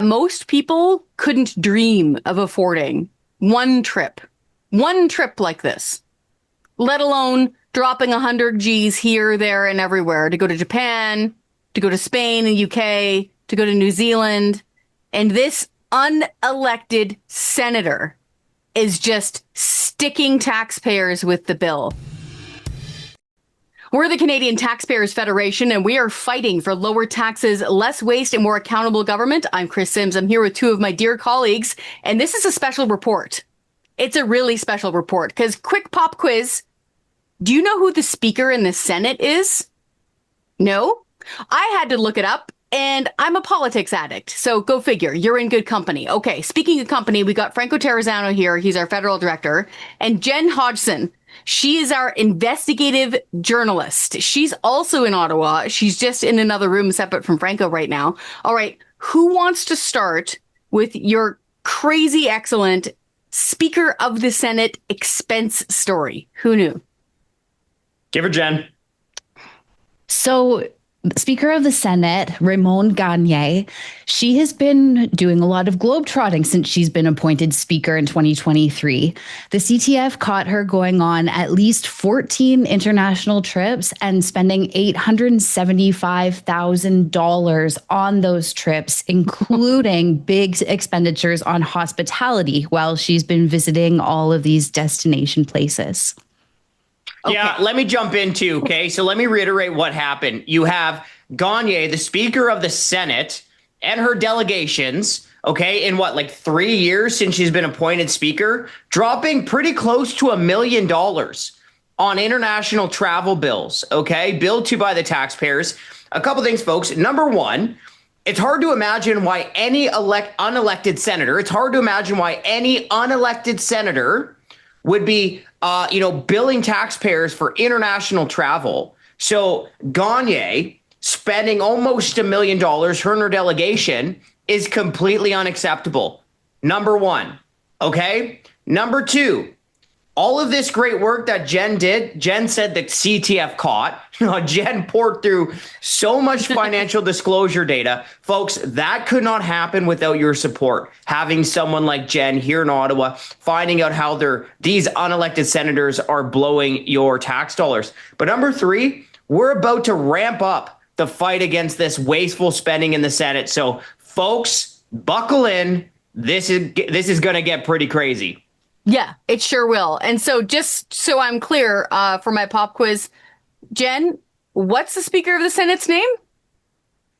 most people couldn't dream of affording one trip like this, let alone dropping 100 G's here, there, and everywhere to go to Japan, to go to Spain and UK, to go to New Zealand. And this unelected senator is just sticking taxpayers with the bill. We're the Canadian Taxpayers Federation, and we are fighting for lower taxes, less waste, and more accountable government. I'm Kris Sims. I'm here with two of my dear colleagues, and this is a special report. It's a really special report, because quick pop quiz. Do you know who the Speaker in the Senate is? No? I had to look it up, and I'm a politics addict, so go figure. You're in good company. Okay, speaking of company, we got Franco Terrazzano here. He's our federal director. And Jenn Hodgson. She is our investigative journalist. She's also in Ottawa. She's just in another room separate from Franco right now. All right, who wants to start with your crazy excellent Speaker of the Senate expense story? Who knew? Give her, Jenn. So, Speaker of the Senate, Raymonde Gagné, she has been doing a lot of globe-trotting since she's been appointed Speaker in 2023. The CTF caught her going on at least 14 international trips and spending $875,000 on those trips, including big expenditures on hospitality while she's been visiting all of these destination places. Okay. Yeah, let me jump in too, okay? So let me reiterate what happened. You have Gagné, the Speaker of the Senate, and her delegations, okay, in what, like 3 years since she's been appointed Speaker, dropping pretty close to $1 million on international travel bills, okay, billed to by the taxpayers. A couple things, folks. Number one, it's hard to imagine why any unelected senator would be billing taxpayers for international travel. So Gagné spending almost $1 million, her and her delegation, is completely unacceptable. Number one. Okay. Number two, all of this great work that Jenn did, Jenn said that CTF caught. Jenn poured through so much financial disclosure data. Folks, that could not happen without your support. Having someone like Jenn here in Ottawa, finding out how these unelected senators are blowing your tax dollars. But number three, we're about to ramp up the fight against this wasteful spending in the Senate. So folks, buckle in. This is going to get pretty crazy. Yeah, it sure will. And so just so I'm clear for my pop quiz, Jenn, what's the Speaker of the Senate's name?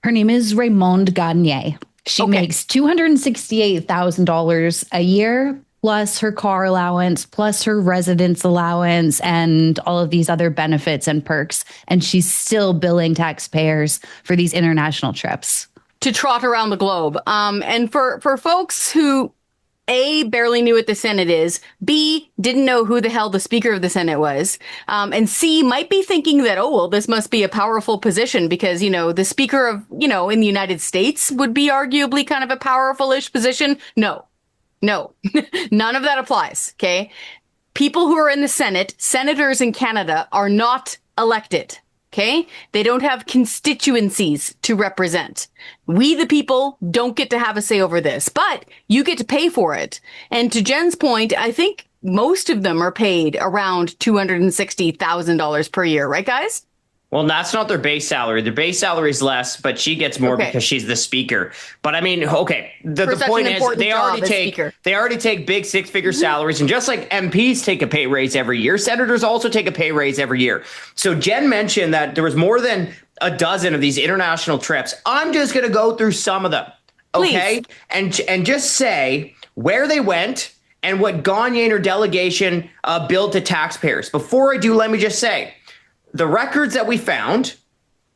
Her name is Raymonde Gagné. She makes $268,000 a year, plus her car allowance, plus her residence allowance, and all of these other benefits and perks. And she's still billing taxpayers for these international trips. To trot around the globe. And for folks who A, barely knew what the Senate is, B, didn't know who the hell the Speaker of the Senate was, and C, might be thinking that, oh, well, this must be a powerful position because, the Speaker of, in the United States would be arguably kind of a powerful-ish position. No, none of that applies, okay? People who are in the Senate, senators in Canada, are not elected. Okay? They don't have constituencies to represent. We, the people, don't get to have a say over this, but you get to pay for it. And to Jenn's point, I think most of them are paid around $260,000 per year, right, guys? Well, that's not their base salary. Their base salary is less, but she gets more because she's the Speaker. But I mean, okay, the point is they already take big six-figure salaries, and just like MPs take a pay raise every year, senators also take a pay raise every year. So Jenn mentioned that there was more than a dozen of these international trips. I'm just going to go through some of them, okay, and just say where they went and what Gagné and her delegation billed to taxpayers. Before I do, let me just say, the records that we found,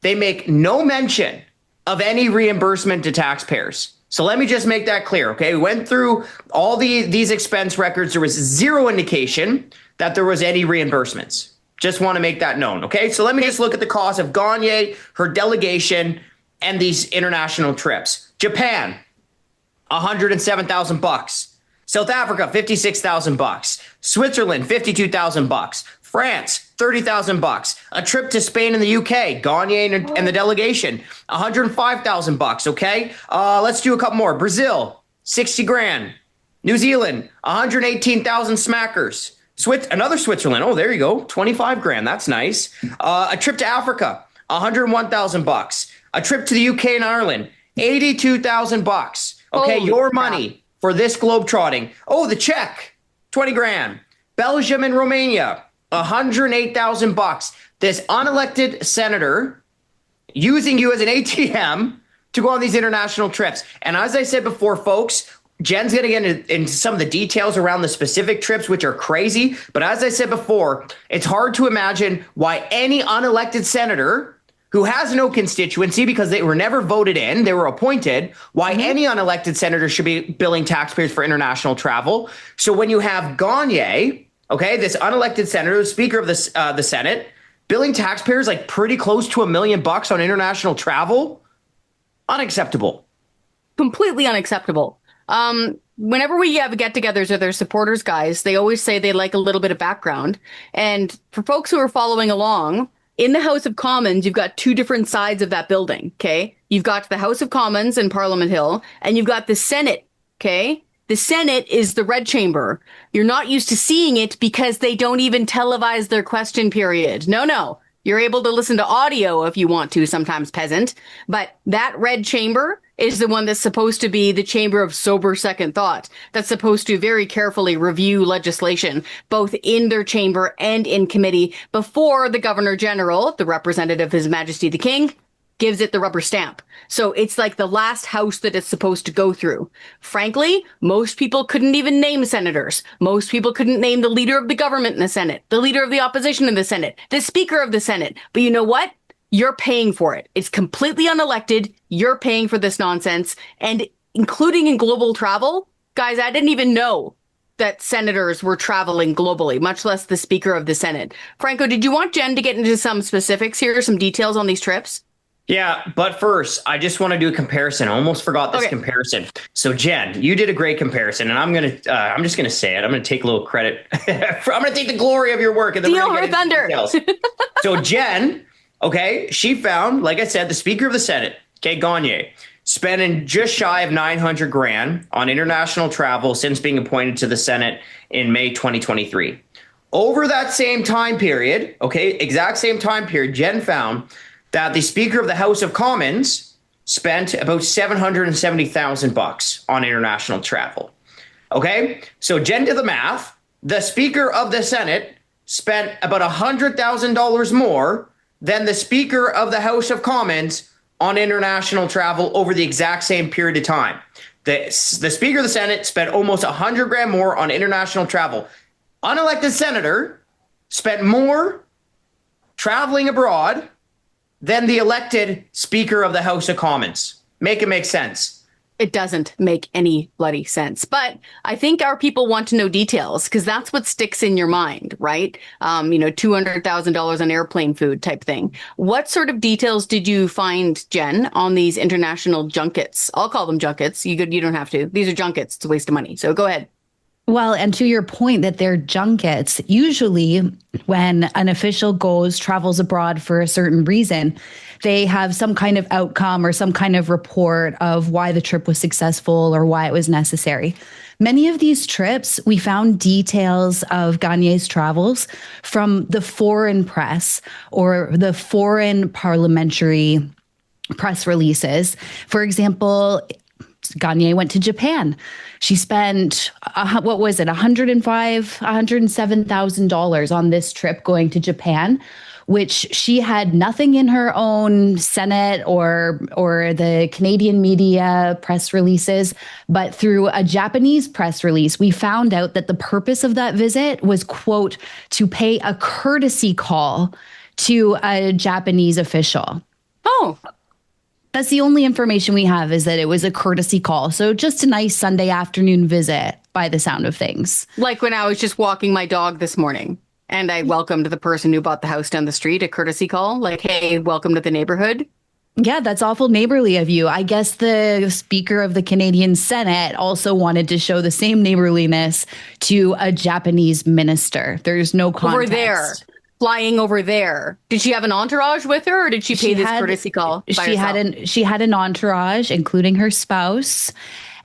they make no mention of any reimbursement to taxpayers. So let me just make that clear, okay? We went through all these expense records. There was zero indication that there was any reimbursements. Just want to make that known, okay? So let me just look at the cost of Gagné, her delegation, and these international trips. Japan, $107,000. South Africa, $56,000. Switzerland, $52,000. France, $30,000. A trip to Spain and the UK, Gagné and the delegation, $105,000. Okay, let's do a couple more. Brazil, 60 grand. New Zealand, 118,000 smackers. Another Switzerland. Oh, there you go, 25 grand. That's nice. A trip to Africa, $101,000. A trip to the UK and Ireland, $82,000. Okay, holy your money crap. For this globe-trotting. Oh, the Czech, 20 grand. Belgium and Romania, $108,000. This unelected senator using you as an ATM to go on these international trips. And as I said before, folks, Jen's going to get into some of the details around the specific trips, which are crazy. But as I said before, it's hard to imagine why any unelected senator who has no constituency because they were never voted in, they were appointed, why any unelected senator should be billing taxpayers for international travel. So when you have Gagné, okay, this unelected senator, the Speaker of the Senate, billing taxpayers like pretty close to $1 million on international travel, unacceptable. Completely unacceptable. Whenever we have get-togethers with their supporters, guys, they always say they like a little bit of background. And for folks who are following along, in the House of Commons, you've got two different sides of that building, okay? You've got the House of Commons in Parliament Hill, and you've got the Senate, okay? The Senate is the red chamber. You're not used to seeing it because they don't even televise their question period. No. You're able to listen to audio if you want to, sometimes peasant. But that red chamber is the one that's supposed to be the chamber of sober second thought. That's supposed to very carefully review legislation, both in their chamber and in committee, before the Governor General, the representative of His Majesty the King, gives it the rubber stamp. So it's like the last house that it's supposed to go through. Frankly, most people couldn't even name senators. Most people couldn't name the leader of the government in the Senate, the leader of the opposition in the Senate, the Speaker of the Senate. But you know what? You're paying for it. It's completely unelected. You're paying for this nonsense. And including in global travel, guys, I didn't even know that senators were traveling globally, much less the Speaker of the Senate. Franco, did you want Jen to get into some specifics here, some details on these trips? Yeah, but first, I just want to do a comparison. I almost forgot this comparison. So, Jen, you did a great comparison, and I'm just gonna say it. I'm gonna take a little credit. I'm gonna take the glory of your work. And Steal her thunder. So, Jen, okay, she found, like I said, the Speaker of the Senate, Gagné, spending just shy of 900 grand on international travel since being appointed to the Senate in May 2023. Over that same time period, okay, exact same time period, Jen found that the Speaker of the House of Commons spent about $770,000 on international travel. Okay, so Jen did the math. The Speaker of the Senate spent about $100,000 more than the Speaker of the House of Commons on international travel over the exact same period of time. The Speaker of the Senate spent almost 100 grand more on international travel. Unelected senator spent more traveling abroad than the elected Speaker of the House of Commons. Make it make sense. It doesn't make any bloody sense. But I think our people want to know details because that's what sticks in your mind, right? $200,000 on airplane food type thing. What sort of details did you find, Jen, on these international junkets? I'll call them junkets. You don't have to. These are junkets. It's a waste of money. So go ahead. Well, and to your point that they're junkets, usually when an official travels abroad for a certain reason, they have some kind of outcome or some kind of report of why the trip was successful or why it was necessary. Many of these trips, we found details of Gagné's travels from the foreign press or the foreign parliamentary press releases. For example, Gagné went to Japan. She spent, $107,000 on this trip going to Japan, which she had nothing in her own Senate or the Canadian media press releases. But through a Japanese press release, we found out that the purpose of that visit was, quote, to pay a courtesy call to a Japanese official. Oh, that's the only information we have, is that it was a courtesy call. So just a nice Sunday afternoon visit by the sound of things. Like when I was just walking my dog this morning and I welcomed the person who bought the house down the street, a courtesy call, like, hey, welcome to the neighborhood. Yeah, that's awful neighborly of you. I guess the Speaker of the Canadian Senate also wanted to show the same neighborliness to a Japanese minister. There's no context. Over there, flying over there. Did she have an entourage with her, or did she pay this courtesy call by herself? She had an entourage, including her spouse.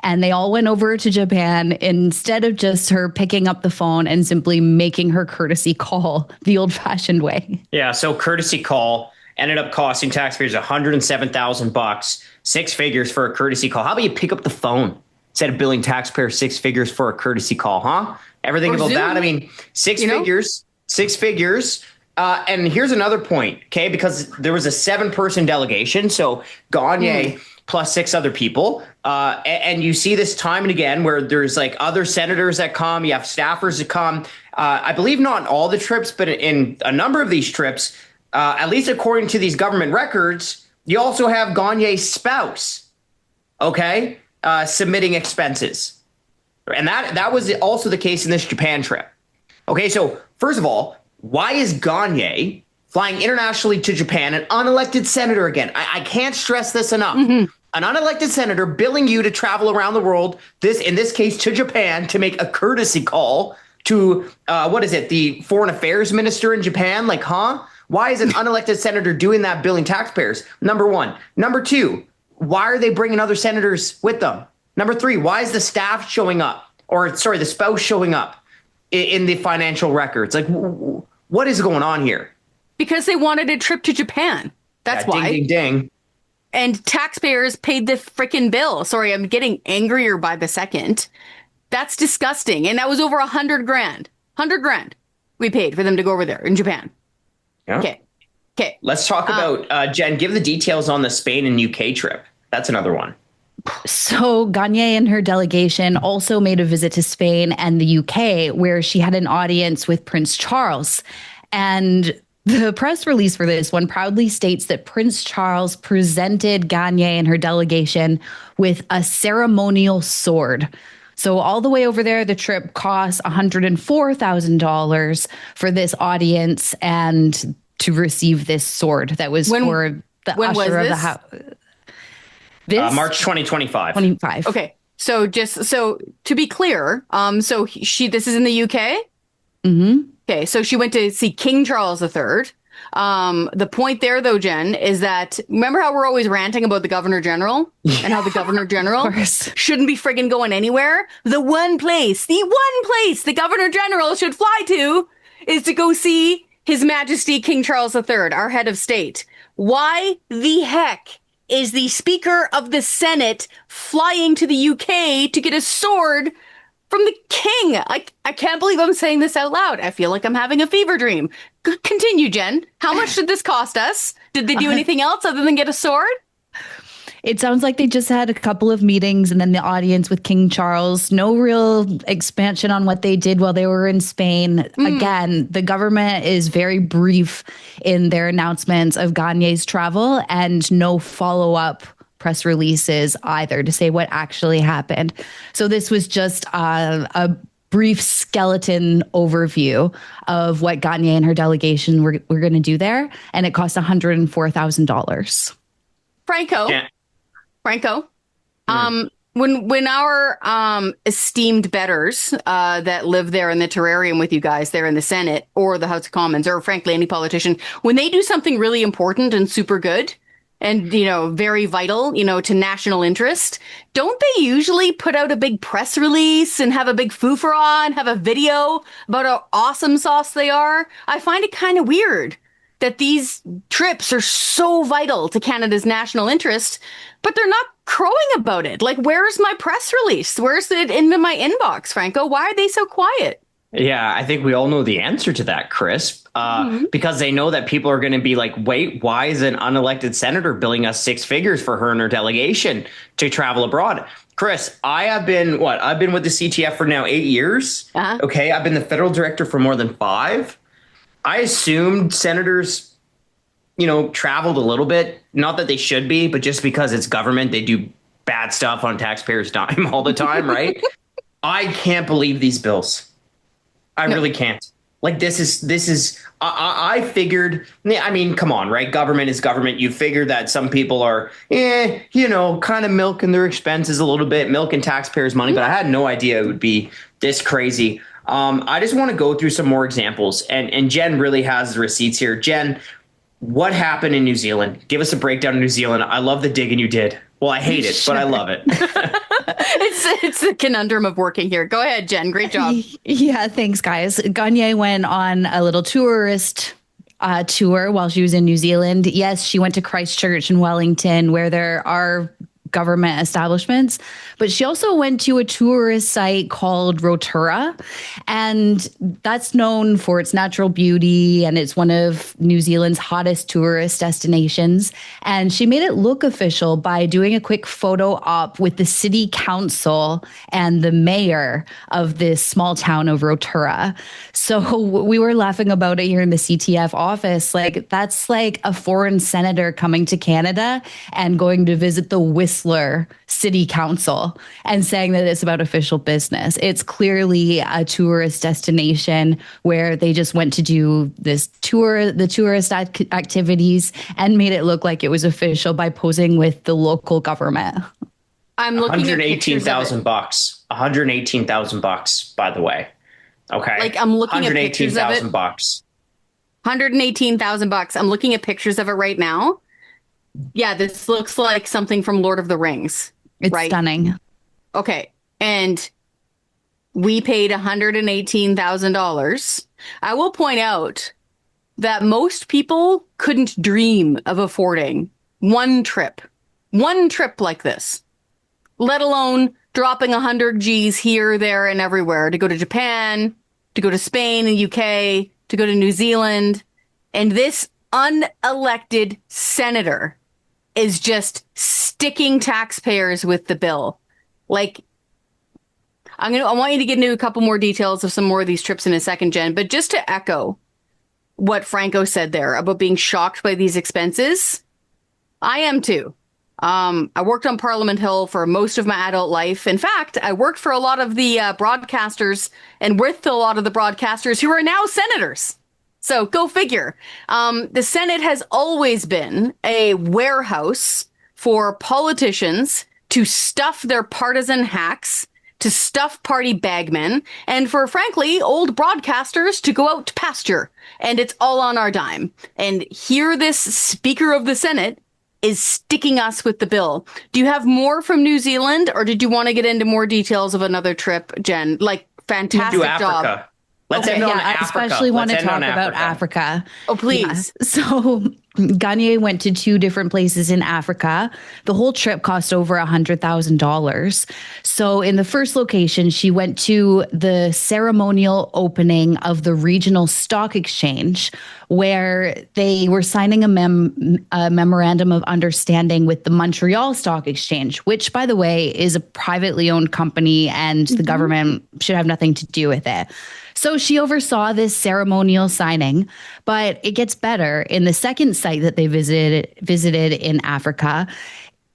And they all went over to Japan instead of just her picking up the phone and simply making her courtesy call the old-fashioned way. Yeah, so courtesy call ended up costing taxpayers $107,000, 6 figures for a courtesy call. How about you pick up the phone instead of billing taxpayers 6 figures for a courtesy call, huh? Everything about Zoom. That. I mean, 6 figures, 6 figures. And here's another point, okay? Because there was a 7-person delegation, so Gagné plus 6 other people. And you see this time and again where there's like other senators that come, you have staffers that come. I believe not in all the trips, but in a number of these trips, at least according to these government records, you also have Gagné's spouse, okay, submitting expenses. And that was also the case in this Japan trip. Okay, so first of all, why is Gagné flying internationally to Japan, an unelected senator again? I can't stress this enough. An unelected senator billing you to travel around the world, in this case to Japan, to make a courtesy call to, the foreign affairs minister in Japan? Like, huh? Why is an unelected senator doing that, billing taxpayers? Number one. Number two, why are they bringing other senators with them? Number three, why is the staff showing up? The spouse showing up in the financial records? Like, what is going on here? Because they wanted a trip to Japan. That's why. Ding, ding, ding. And taxpayers paid the freaking bill. Sorry, I'm getting angrier by the second. That's disgusting. And that was over $100,000. $100,000 we paid for them to go over there in Japan. Yeah. Okay. Let's talk about, Jen, give the details on the Spain and UK trip. That's another one. So Gagné and her delegation also made a visit to Spain and the UK, where she had an audience with Prince Charles. And the press release for this one proudly states that Prince Charles presented Gagné and her delegation with a ceremonial sword. So all the way over there, the trip cost $104,000 for this audience and to receive this sword that was for the usher of the house. March 2025. Okay. So to be clear, this is in the UK? Mm-hmm. Okay. So she went to see King Charles III. The point there, though, Jen, is that remember how we're always ranting about the Governor General and how the Governor General shouldn't be friggin' going anywhere? The one place the Governor General should fly to is to go see His Majesty King Charles III, our head of state. Why the heck is the Speaker of the Senate flying to the UK to get a sword from the king? I can't believe I'm saying this out loud. I feel like I'm having a fever dream. Continue, Jen. How much did this cost us? Did they do anything else other than get a sword? It sounds like they just had a couple of meetings and then the audience with King Charles. No real expansion on what they did while they were in Spain. Again, the government is very brief in their announcements of Gagné's travel and no follow-up press releases either to say what actually happened. So this was just a brief skeleton overview of what Gagné and her delegation were going to do there. And it cost $104,000. Franco. Yeah. Franco, when our esteemed betters that live there in the terrarium with you guys there in the Senate or the House of Commons, or frankly any politician, when they do something really important and super good and, very vital, to national interest, don't they usually put out a big press release and have a big foofara and have a video about how awesome sauce they are? I find it kind of weird that these trips are so vital to Canada's national interest, but they're not crowing about it. Like, where's my press release? Where's it in my inbox, Franco? Why are they so quiet? Yeah, I think we all know the answer to that, Kris, because they know that people are going to be like, wait, why is an unelected senator billing us 6 figures for her and her delegation to travel abroad? Kris, I've been with the CTF for now 8 years. Uh-huh. Okay, I've been the federal director for more than 5. I assumed senators, traveled a little bit. Not that they should be, but just because it's government, they do bad stuff on taxpayers' dime all the time, right? I can't believe these bills. I really can't. Like this is I figured, I mean, come on, right? Government is government. You figure that some people are, kind of milking their expenses a little bit, milking taxpayers' money, but I had no idea it would be this crazy. I just want to go through some more examples, and Jenn really has the receipts here. Jenn, what happened in New Zealand? Give us a breakdown of New Zealand. I love the digging you did. Well, I hate it, but I love it. It's the conundrum of working here. Go ahead, Jenn. Great job. Yeah, thanks, guys. Gagné went on a little tourist tour while she was in New Zealand. Yes, she went to Christchurch and Wellington, where there are government establishments, but she also went to a tourist site called Rotorua, and that's known for its natural beauty, and it's one of New Zealand's hottest tourist destinations. And she made it look official by doing a quick photo op with the city council and the mayor of this small town of Rotorua. So we were laughing about it here in the CTF office. Like, that's like a foreign senator coming to Canada and going to visit the Whistler City Council and saying that it's about official business. It's clearly a tourist destination where they just went to do this tour, the tourist activities, and made it look like it was official by posing with the local government. I'm looking at $118,000 bucks. $118,000, by the way. Okay. Like, I'm looking at pictures of it. $118,000. $118,000. I'm looking at pictures of it right now. Yeah, this looks like something from Lord of the Rings. It's stunning. Okay. And we paid $118,000. I will point out that most people couldn't dream of affording one trip like this, let alone dropping 100 G's here, there, and everywhere to go to Japan, to go to Spain and UK, to go to New Zealand. And this unelected senator is just sticking taxpayers with the bill. Like, I want you to get into a couple more details of some more of these trips in a second, Jenn, but just to echo what Franco said there about being shocked by these expenses, I am too. I worked on Parliament Hill for most of my adult life. In fact, I worked for a lot of the broadcasters and with a lot of the broadcasters who are now senators. So go figure. The Senate has always been a warehouse for politicians to stuff their partisan hacks, to stuff party bagmen, and for, frankly, old broadcasters to go out to pasture. And it's all on our dime. And here this Speaker of the Senate is sticking us with the bill. Do you have more from New Zealand, or did you want to get into more details of another trip, Jenn? Like, fantastic job. Let's end on Africa. I especially want to talk about Africa. Oh, please. Yeah. So Gagné went to 2 different places in Africa. The whole trip cost over $100,000. So in the first location, she went to the ceremonial opening of the regional stock exchange, where they were signing a memorandum of understanding with the Montreal Stock Exchange, which, by the way, is a privately owned company, and the government should have nothing to do with it. So she oversaw this ceremonial signing, but it gets better. In the second site that they visited in Africa,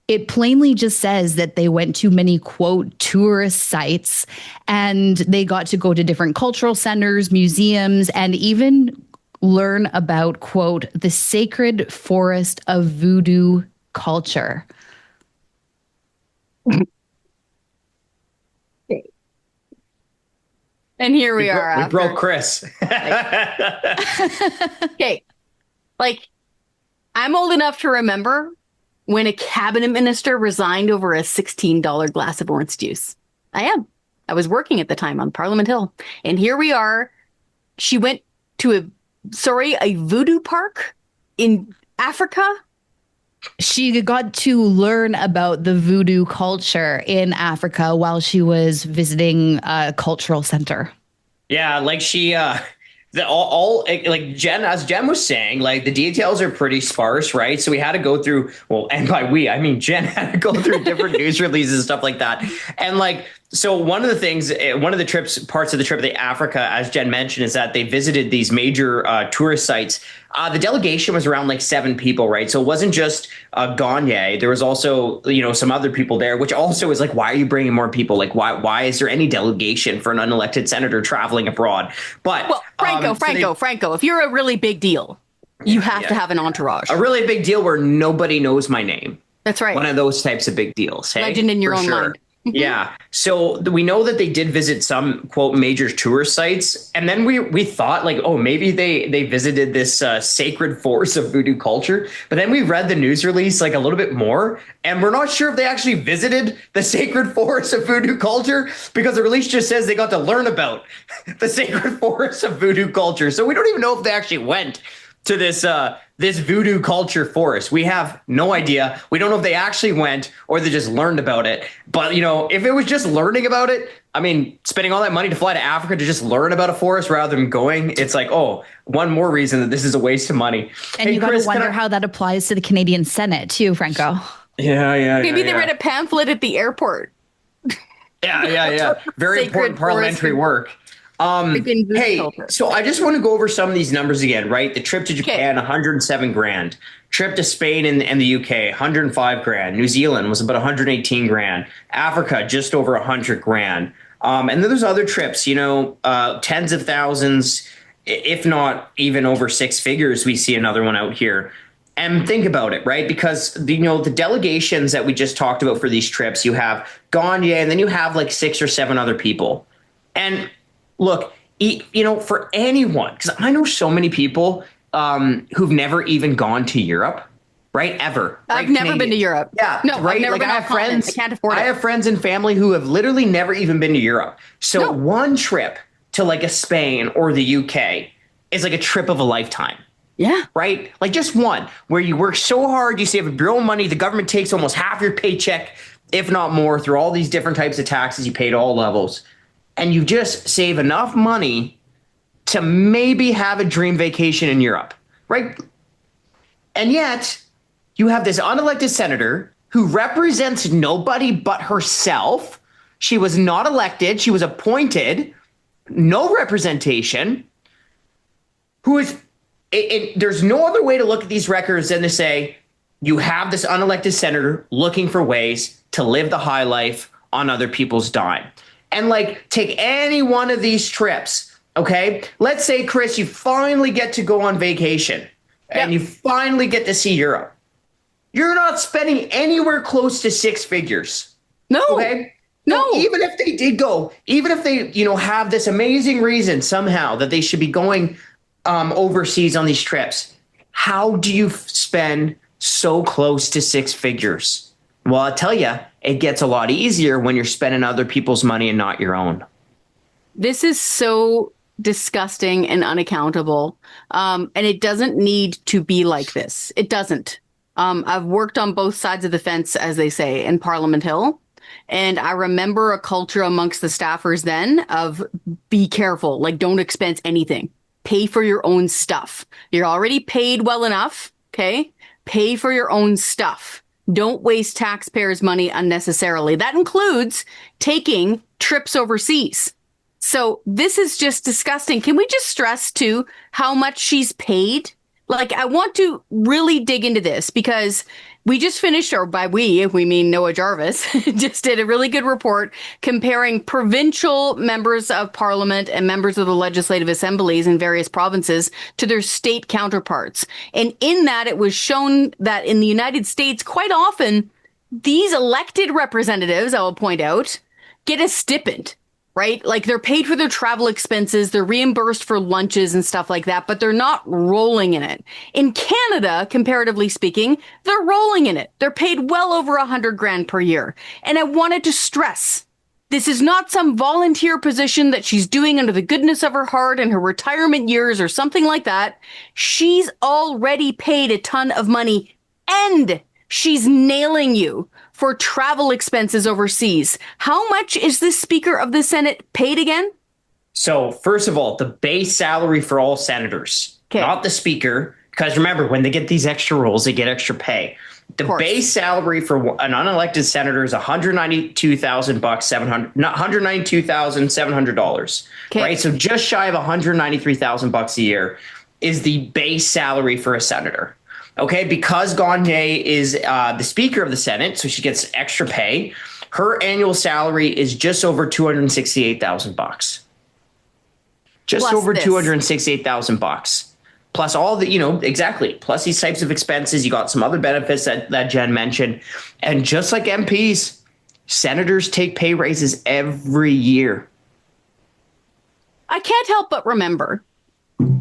it plainly just says that they went to many, quote, tourist sites, and they got to go to different cultural centers, museums, and even learn about, quote, the sacred forest of voodoo culture. And here we are. We broke Kris. Okay. Like, I'm old enough to remember when a cabinet minister resigned over a $16 glass of orange juice. I was working at the time on Parliament Hill. And here we are. She went to a voodoo park in Africa. She got to learn about the voodoo culture in Africa while she was visiting a cultural center. Yeah, like she, like Jenn, as Jenn was saying, like the details are pretty sparse, right? So we had to go through, well, and by we, I mean Jenn had to go through different news releases and stuff like that. And like, So one of the things, one of the parts of the trip to Africa, as Jenn mentioned, is that they visited these major tourist sites. The delegation was around like 7 people, right? So it wasn't just Gagné. There was also, some other people there, which also is like, why are you bringing more people? Like, why is there any delegation for an unelected senator traveling abroad? But Franco, if you're a really big deal, you have to have an entourage. A really big deal where nobody knows my name. That's right. One of those types of big deals. Hey? Legend in your own mind. Yeah. So we know that they did visit some, quote, major tourist sites. And then we thought like, oh, maybe they visited this sacred forest of voodoo culture. But then we read the news release like a little bit more. And we're not sure if they actually visited the sacred forest of voodoo culture, because the release just says they got to learn about the sacred forest of voodoo culture. So we don't even know if they actually went to this voodoo culture forest. We have no idea. We don't know if they actually went or they just learned about it. But, if it was just learning about it, I mean, spending all that money to fly to Africa to just learn about a forest rather than going, it's like, oh, one more reason that this is a waste of money. And you got to wonder how that applies to the Canadian Senate too, Franco. Yeah. Maybe they read a pamphlet at the airport. Yeah. Very important parliamentary work. Hey, so I just want to go over some of these numbers again, right? The trip to Japan, 107 grand. Trip to Spain and the UK, 105 grand. New Zealand was about 118 grand. Africa, just over 100 grand. And then there's other trips, tens of thousands, if not even over 6 figures. We see another one out here. And think about it, right? Because, the delegations that we just talked about for these trips, you have Gagné, and then you have like 6 or 7 other people. And look, for anyone, because I know so many people who've never even gone to Europe, right? Ever. I've never been to Europe. Yeah. No, right. I've never been I have friends. I can't afford it. I have friends and family who have literally never even been to Europe. So one trip to like a Spain or the UK is like a trip of a lifetime. Yeah. Right. Like just one where you work so hard, you save up your own money. The government takes almost half your paycheck, if not more, through all these different types of taxes you pay at all levels. And you just save enough money to maybe have a dream vacation in Europe, right? And yet you have this unelected senator who represents nobody but herself. She was not elected. She was appointed, no representation, who is, there's no other way to look at these records than to say, you have this unelected senator looking for ways to live the high life on other people's dime. And like, take any one of these trips, okay? Let's say, Kris, you finally get to go on vacation and you finally get to see Europe. You're not spending anywhere close to 6 figures. No. Okay? No. Even if they did go, even if they, have this amazing reason somehow that they should be going overseas on these trips, how do you spend so close to 6 figures? Well, I'll tell you, it gets a lot easier when you're spending other people's money and not your own. This is so disgusting and unaccountable. And it doesn't need to be like this. It doesn't. I've worked on both sides of the fence, as they say, in Parliament Hill. And I remember a culture amongst the staffers then of be careful, like don't expense anything. Pay for your own stuff. You're already paid well enough. Okay. Pay for your own stuff. Don't waste taxpayers' money unnecessarily. That includes taking trips overseas. So this is just disgusting. Can we just stress, too, how much she's paid? Like, I want to really dig into this because we just finished, or by we, if we mean Noah Jarvis, just did a really good report comparing provincial members of parliament and members of the legislative assemblies in various provinces to their state counterparts. And in that, it was shown that in the United States, quite often, these elected representatives, I will point out, get a stipend. Right? Like they're paid for their travel expenses, they're reimbursed for lunches and stuff like that, but they're not rolling in it. In Canada, comparatively speaking, they're rolling in it. They're paid well over 100 grand per year. And I wanted to stress, this is not some volunteer position that she's doing under the goodness of her heart in her retirement years or something like that. She's already paid a ton of money and she's nailing you for travel expenses overseas. How much is the Speaker of the Senate paid again? So first of all, the base salary for all senators, not the Speaker, because remember, when they get these extra roles, they get extra pay. The base salary for an unelected senator is $192,700, right? So just shy of $193,000 a year is the base salary for a senator. Okay, because Gagné is the Speaker of the Senate, so she gets extra pay. Her annual salary is just over $268,000. Just plus over $268,000. Plus all the, exactly. Plus these types of expenses. You got some other benefits that Jenn mentioned. And just like MPs, senators take pay raises every year. I can't help but remember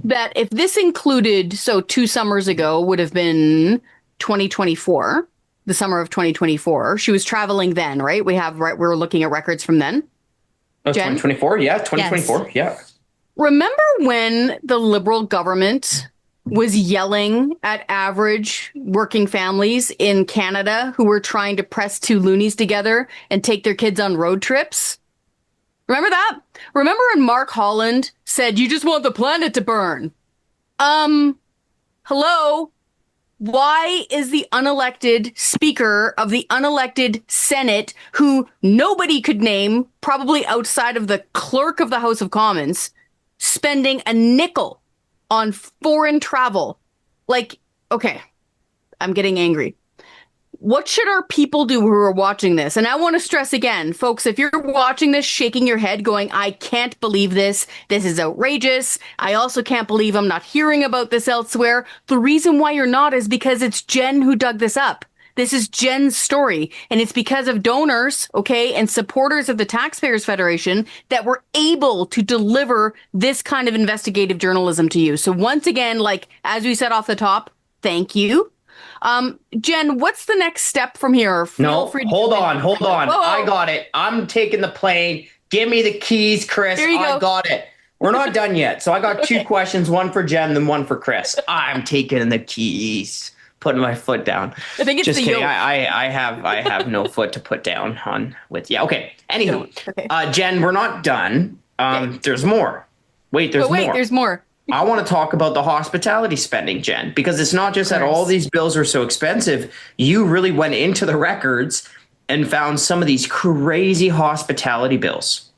that if this included, so 2 summers ago would have been 2024, the summer of 2024. She was traveling then, right? We're looking at records from then. Oh, 2024? Yeah, 2024. Yes. Yeah. Remember when the Liberal government was yelling at average working families in Canada who were trying to press 2 loonies together and take their kids on road trips? Remember that? Remember when Mark Holland said, "You just want the planet to burn"? Hello? Why is the unelected Speaker of the unelected Senate, who nobody could name, probably outside of the clerk of the House of Commons, spending a nickel on foreign travel? Like, okay, I'm getting angry. What should our people do who are watching this? And I want to stress again, folks, if you're watching this, shaking your head, going, "I can't believe this. This is outrageous. I also can't believe I'm not hearing about this elsewhere." The reason why you're not is because it's Jenn who dug this up. This is Jenn's story, and it's because of donors, okay, and supporters of the Taxpayers Federation that we're able to deliver this kind of investigative journalism to you. So once again, like, as we said off the top, thank you. Jenn, what's the next step from here? Hold on. Whoa. I got it. I'm taking the plane. Give me the keys, Kris. I got it. We're not done yet. So I got 2 questions, one for Jenn, then one for Kris. I'm taking the keys. Putting my foot down. I think it's just kidding. I have no foot to put down on with. Yeah. Okay. Anywho, okay. Jenn, we're not done. Okay. There's more. There's more. I want to talk about the hospitality spending, Jenn, because it's not just that all these bills are so expensive. You really went into the records and found some of these crazy hospitality bills.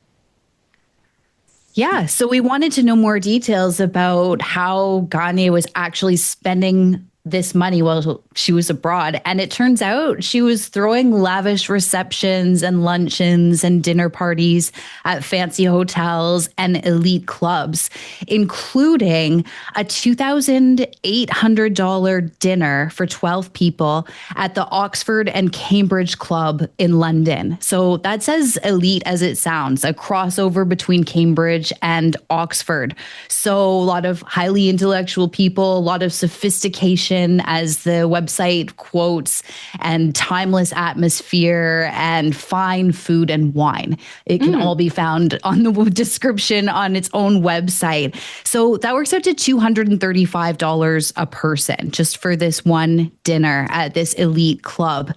Yeah. So we wanted to know more details about how Gagné was actually spending this money while she was abroad. And it turns out she was throwing lavish receptions and luncheons and dinner parties at fancy hotels and elite clubs, including a $2,800 dinner for 12 people at the Oxford and Cambridge Club in London. So that's as elite as it sounds, a crossover between Cambridge and Oxford. So a lot of highly intellectual people, a lot of sophistication, as the website quotes, and timeless atmosphere and fine food and wine. It can all be found on the description on its own website. So that works out to $235 a person just for this one dinner at this elite club.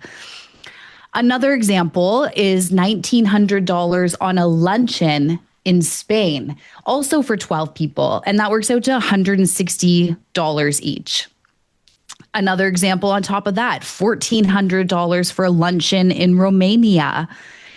Another example is $1,900 on a luncheon in Spain, also for 12 people. And that works out to $160 each. Another example on top of that, $1,400 for a luncheon in Romania,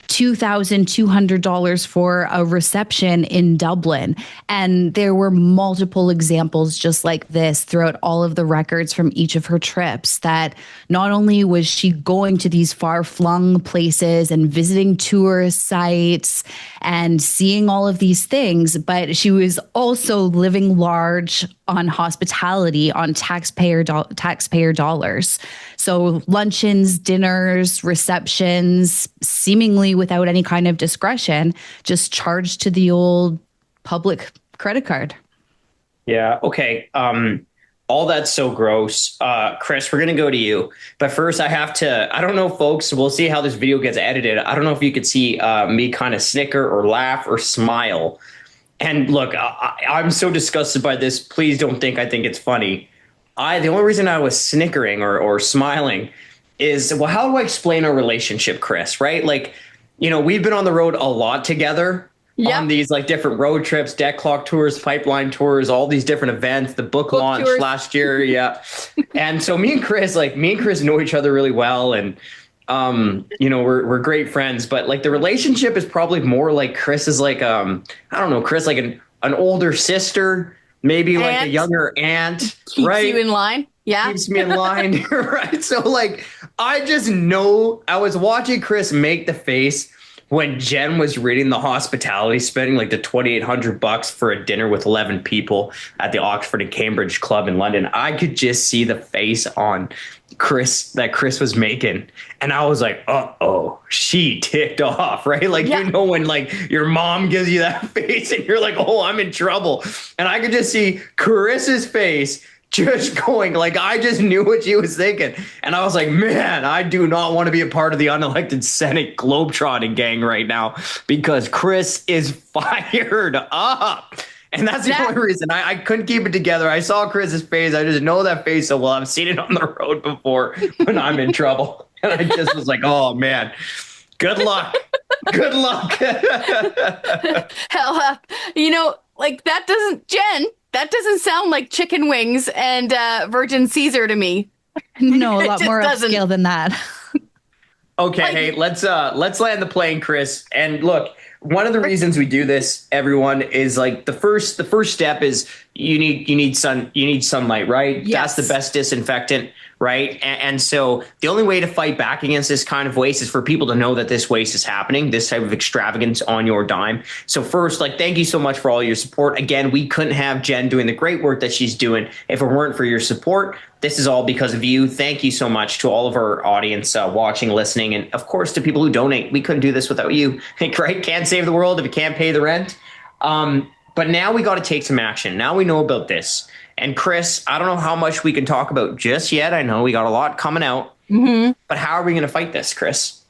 $2,200 for a reception in Dublin. And there were multiple examples just like this throughout all of the records from each of her trips, that not only was she going to these far-flung places and visiting tourist sites and seeing all of these things, but she was also living large on hospitality, on taxpayer dollars. So luncheons, dinners, receptions, seemingly without any kind of discretion, just charged to the old public credit card. Yeah. Okay. All that's so gross. Kris, we're going to go to you. But first, I don't know, folks, we'll see how this video gets edited. I don't know if you could see me kind of snicker or laugh or smile. And look, I'm so disgusted by this. Please don't think I think it's funny. The only reason I was snickering or smiling is, well, how do I explain our relationship, Kris, right? Like, we've been on the road a lot together. on these like different road trips, deck clock tours, pipeline tours, all these different events, the book launch tours last year. Yeah. And so me and Kris know each other really well. And, we're great friends, but like the relationship is probably more like Kris is like, Kris, like an older sister, maybe aunt, like a younger aunt, keeps right? you in line. Yeah. Keeps me in line. Right. So like, I just know I was watching Kris make the face when Jenn was reading the hospitality, spending like the $2,800 for a dinner with 11 people at the Oxford and Cambridge Club in London. I could just see the face on Kris that Kris was making. And I was like, uh-oh, she ticked off, right? Like, when like your mom gives you that face and you're like, oh, I'm in trouble. And I could just see Kris's face just going, like, I just knew what she was thinking. And I was like, man, I do not want to be a part of the unelected Senate globe-trotting gang right now, because Kris is fired up. And that's the only reason I couldn't keep it together. I saw Kris's face. I just know that face so well. I've seen it on the road before when I'm in trouble. And I just was like, oh, man, good luck. Good luck. Hell, like that doesn't, Jenn, that doesn't sound like chicken wings and Virgin Caesar to me. No, a lot more upscale than that. Okay, hey, let's land the plane, Kris. And look, one of the reasons we do this, everyone, is like the first step is you need sunlight, right? Yes. That's the best disinfectant, right? And so the only way to fight back against this kind of waste is for people to know that this waste is happening, this type of extravagance on your dime. So first, like, thank you so much for all your support. Again, we couldn't have Jenn doing the great work that she's doing if it weren't for your support. This is all because of you. Thank you so much to all of our audience watching, listening, and of course to people who donate. We couldn't do this without you, right? Can't save the world if you can't pay the rent. But now we got to take some action. Now we know about this. And Kris, I don't know how much we can talk about just yet. I know we got a lot coming out. Mm-hmm. But how are we going to fight this, Kris?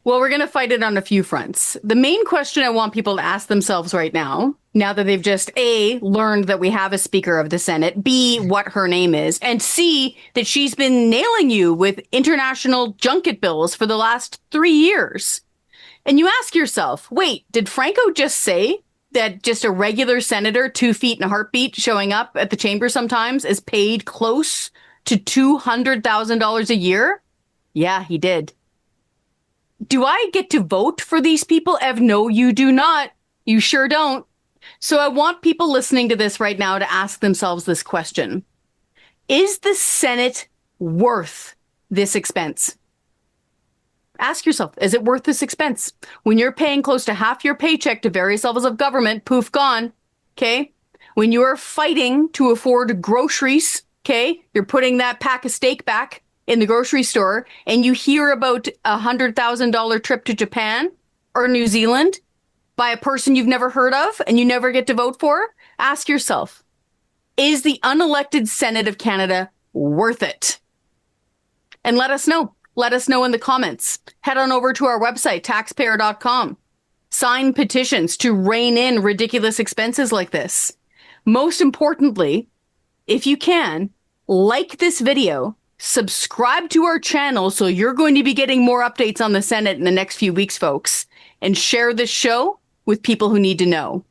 Well, we're going to fight it on a few fronts. The main question I want people to ask themselves right now that they've just A, learned that we have a Speaker of the Senate, B, what her name is, and C, that she's been nailing you with international junket bills for the last 3 years. And you ask yourself, wait, did Franco just say that just a regular senator, 2 feet in a heartbeat, showing up at the chamber sometimes is paid close to $200,000 a year? Yeah, he did. Do I get to vote for these people? Ev, no, you do not. You sure don't. So I want people listening to this right now to ask themselves this question. Is the Senate worth this expense? Ask yourself, is it worth this expense? When you're paying close to half your paycheck to various levels of government, poof, gone, okay? When you are fighting to afford groceries, okay? You're putting that pack of steak back in the grocery store, and you hear about $100,000 trip to Japan or New Zealand by a person you've never heard of and you never get to vote for, ask yourself, is the unelected Senate of Canada worth it? And let us know. Let us know in the comments. Head on over to our website, taxpayer.com. Sign petitions to rein in ridiculous expenses like this. Most importantly, if you can, like this video, subscribe to our channel so you're going to be getting more updates on the Senate in the next few weeks, folks, and share this show with people who need to know.